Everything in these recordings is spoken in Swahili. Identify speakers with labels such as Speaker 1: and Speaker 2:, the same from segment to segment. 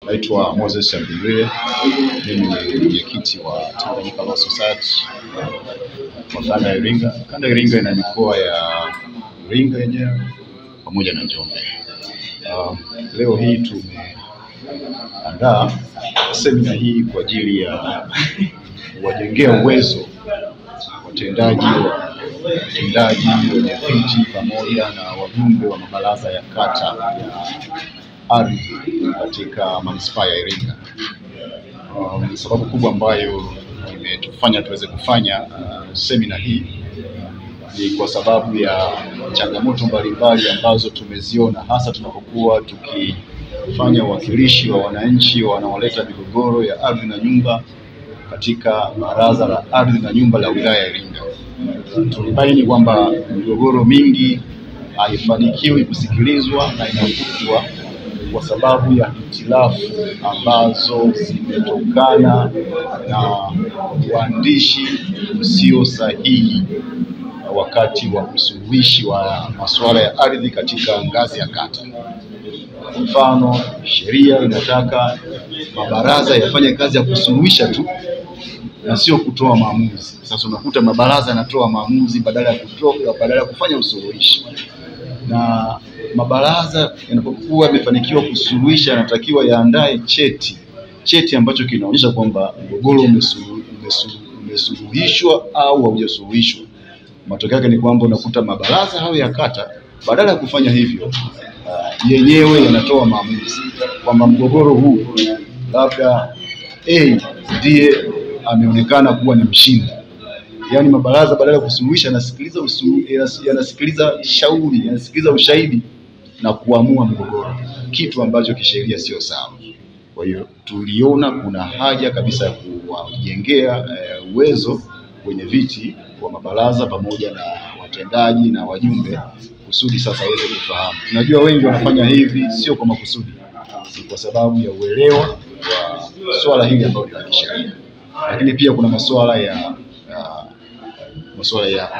Speaker 1: Naitwa Moses Ambindwile. Mimi ni mwenyekiti wa Tanganyika Law Society kwa kanda ya Iringa. Kanda ya Iringa ina mikoa ya Iringa yenyewe pamoja na Njombe. Leo hii tumeandaa semina hii kwa ajili ya kuwajengea uwezo watendaji, wenyeviti pamoja na wajumbe wa mabaraza ya kata ya ardhi katika manispaa ya Iringa. Sababu kubwa ambayo imetufanya tuweze kufanya semina hii ni kwa sababu ya changamoto mbalimbali ambazo tumeziona, hasa tunapokuwa tukifanya uwakilishi wa wananchi wanaoleta migogoro ya ardhi na nyumba katika baraza la ardhi na nyumba la wilaya ya Iringa. Tulibaini kwamba migogoro mingi haifanikiwi kusikilizwa na inafutwa kwa sababu ya hitilafu ambazo zimetokana na uandishi usio sahihi wakati wa usuluhishi wa masuala ya ardhi katika ngazi ya kata. Kwa mfano, sheria inataka mabaraza yafanye kazi ya kusuluhisha tu na sio kutoa maamuzi. Sasa unakuta mabaraza yanatoa maamuzi badala ya kufanya usuluhishi. Na mabaraza yanapokuwa yamefanikiwa kusuluhisha, yanatakiwa yaandae cheti ambacho kinaonyesha kwamba mgogoro umesuluhishwa au haujasuluhishwa. Matokeo yake ni kwamba unakuta mabaraza hayo ya kata badala ya kufanya hivyo, yenyewe yanatoa maamuzi kwamba mgogoro huu labda A ndiye ameonekana kuwa ni mshindi. Yaani mabaraza badala ya kusuluhisha yanasikiliza shauri, yanasikiliza ushahidi na kuamua mgogoro, kitu ambacho kisheria sio sawa. Kwa hiyo tuliona kuna haja kabisa ya kuwajengea uwezo wenyeviti wa mabaraza pamoja na watendaji na wajumbe, kusudi sasa waweze kufahamu. Tunajua wengi wanafanya hivi sio kwa makusudi, ni kwa sababu ya uelewa wa swala hili ambalo ni la kisheria. Lakini pia kuna masuala ya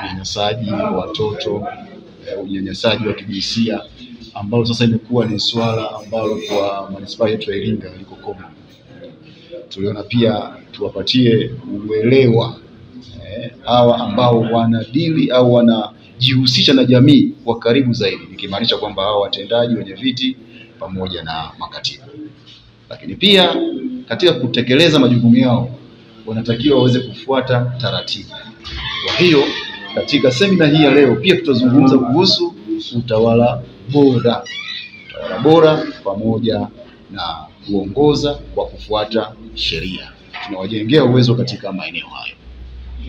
Speaker 1: unyanyasaji wa watoto, unyanyasaji wa kijinsia, ambao sasa imekuwa ni swala ambalo kwa manispaa yetu ya Iringa liko common. Tuliona pia tuwapatie uelewa hawa ambao wanadili au wanajihusisha na jamii kwa karibu zaidi, nikimaanisha kwamba hawa watendaji, wenyeviti pamoja na makatibu. Lakini pia katika kutekeleza majukumu yao wanatakiwa waweze kufuata taratibu. Kwa hiyo katika semina hii ya leo pia tutazungumza kuhusu utawala bora pamoja na kuongoza kwa kufuata sheria. Tunawajengea uwezo katika maeneo hayo.